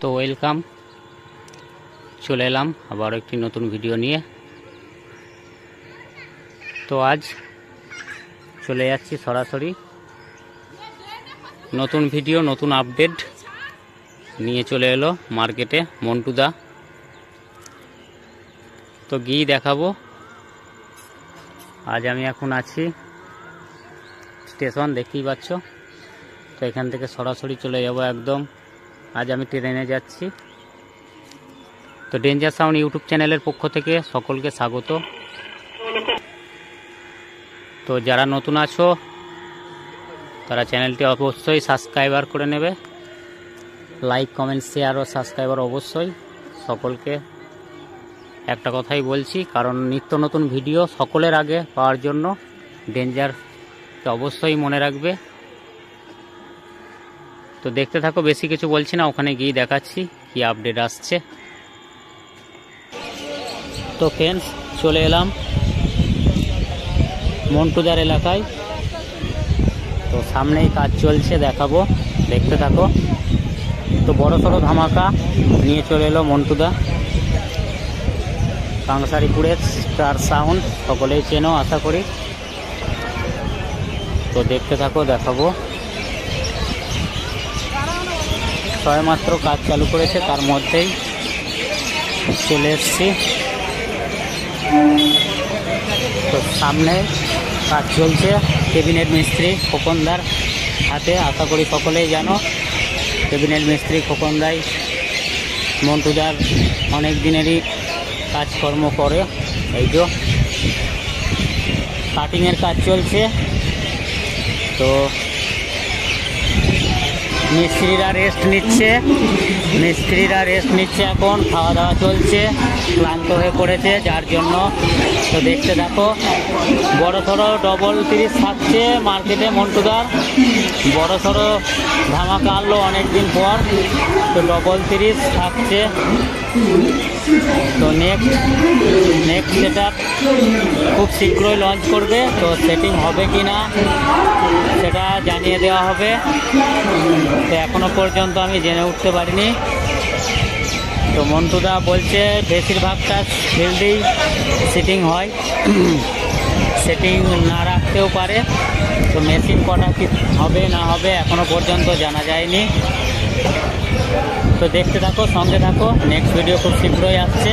তো ওয়েলকাম, চলে এলাম আবার একটি নতুন ভিডিও নিয়ে। তো আজ চলে যাচ্ছি সরাসরি নতুন ভিডিও, নতুন আপডেট নিয়ে চলে এলো মার্কেটে মন্টুদা। তো গিয়ে দেখাবো। আজ আমি এখন আছি স্টেশন, দেখতেই পাচ্ছ। তো এখান থেকে সরাসরি চলে যাব একদম। আজ আমি ট্রেনে যাচ্ছি। তো ডেঞ্জার সাউন্ড ইউটিউব চ্যানেলের পক্ষ থেকে সকলকে স্বাগত। তো যারা নতুন আছো তারা চ্যানেলটি অবশ্যই সাবস্ক্রাইবার করে নেবে। লাইক, কমেন্ট, শেয়ার ও সাবস্ক্রাইবার অবশ্যই। সকলকে একটা কথাই বলছি, কারণ নিত্য নতুন ভিডিও সকলের আগে পাওয়ার জন্য ডেঞ্জারকে অবশ্যই মনে রাখবে। তো দেখতে থাকো, বেশি কিছু বলছি না, ওখানে গিয়ে দেখাচ্ছি কি আপডেট আসছে। তো ফ্রেন্ডস, চলে এলাম মন্টুদার এলাকায়। তো সামনেই কাজ চলছে, দেখাবো, দেখতে থাকো। তো বড় সড়ো ধামাকা নিয়ে চলে এলো মন্টুদা। কাংসারিপুরের স্টার সাউন্ড সকলেই চেনো আশা করি। তো দেখতে থাকো, দেখাবো। সবেমাত্র কাজ চালু করেছে, তার মধ্যেই চলে এসছি। তো সামনে কাজ চলছে ক্যাবিনেট মিস্ত্রি খোকনদার হাতে, আশা করি সকলেই জানো। ক্যাবিনেট মিস্ত্রি খোকনদাই মন্টুদার অনেক দিনেরই কাজকর্ম করে। এই যে কাটিংয়ের কাজ চলছে। তো মিস্ত্রিরা রেস্ট নিচ্ছে, এখন খাওয়া দাওয়া চলছে, ক্লান্ত হয়ে পড়েছে যার জন্য। তো দেখতে থাকো, বড় সড়ো ডবল 30 থাকছে মার্কেটে মন্টুদার। বড় সড়ো ধামাকা আনলো অনেকদিন পর। তো ডবল 30 থাকছে। তো নেক্সট সেটআপ খুব শীঘ্রই লঞ্চ করবে। তো সেটিং হবে কি না সেটা জানিয়ে দেওয়া হবে। তো এখনো পর্যন্ত আমি জেনে উঠতে পারিনি। তো মন্টুদা বলছে বেশিরভাগটা ফিল্ডেই সেটিং হয়, সেটিং না রাখতেও পারে। তো মেশিন কটা কি হবে না হবে এখনো পর্যন্ত জানা যায়নি। তো দেখতে থাকো, সঙ্গে থাকো, নেক্সট ভিডিও খুব শীঘ্রই আসছে।